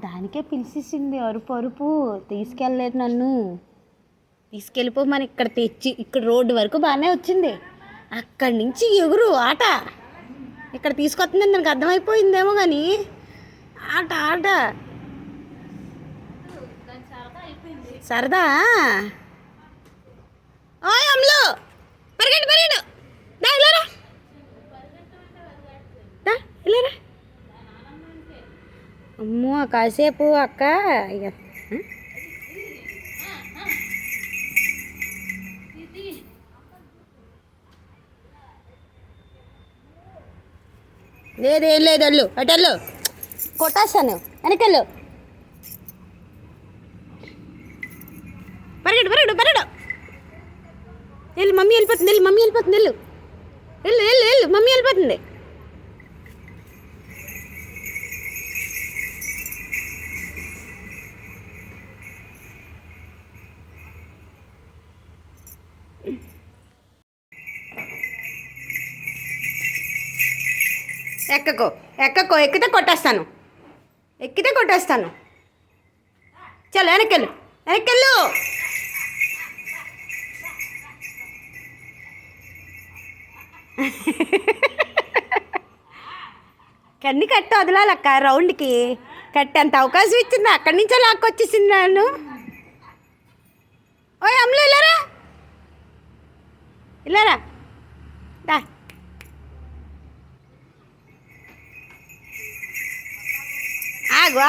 దానికే పిలిచేసింది అరుపు తీసుకెళ్ళలేదు నన్ను. తీసుకెళ్ళిపోమని ఇక్కడ తెచ్చి ఇక్కడ రోడ్డు వరకు బాగానే వచ్చింది, అక్కడి నుంచి ఎగురు ఆట ఇక్కడ తీసుకొస్తుందని దానికి అర్థమైపోయిందేమో కానీ ఆట సరదా. ఓయ్ అమ్ములు పరిగెట్టు దా ఇలారా, దా ఇలారా. అమ్మో కాసేపు అక్క ఇక ఏం లేదు అల్లు అటల్లు కొట్టేస్తాను వెనకెళ్ళు. పరిగెడు వెళ్ళు, మమ్మీ వెళ్ళిపోతుంది వెళ్ళు, మమ్మీ వెళ్ళిపోతుంది. ఎక్కకో ఎక్కితే కొట్టేస్తాను. చలో వెనకెళ్ళు. కన్ని కట్టు వదలాలక్క, రౌండ్కి కట్టేంత అవకాశం ఇచ్చింది, అక్కడి నుంచో లాక్కొచ్చేసింది నన్ను. ఓయ్ అమ్ములు ఇలారా దా. ఆగు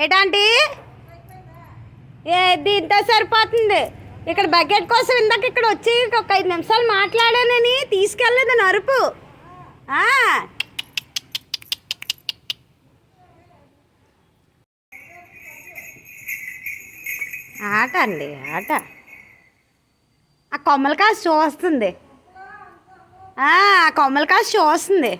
ఏంటంటే దీంతో సరిపోతుంది. ఇక్కడ బకెట్ కోసం ఇందాక ఇక్కడ వచ్చి ఒక 5 నిమిషాలు మాట్లాడానని తీసుకెళ్ళలేదు అరుపు. ఆట అండి ఆట. ఆ కొమ్మల కాసు చూస్తుంది.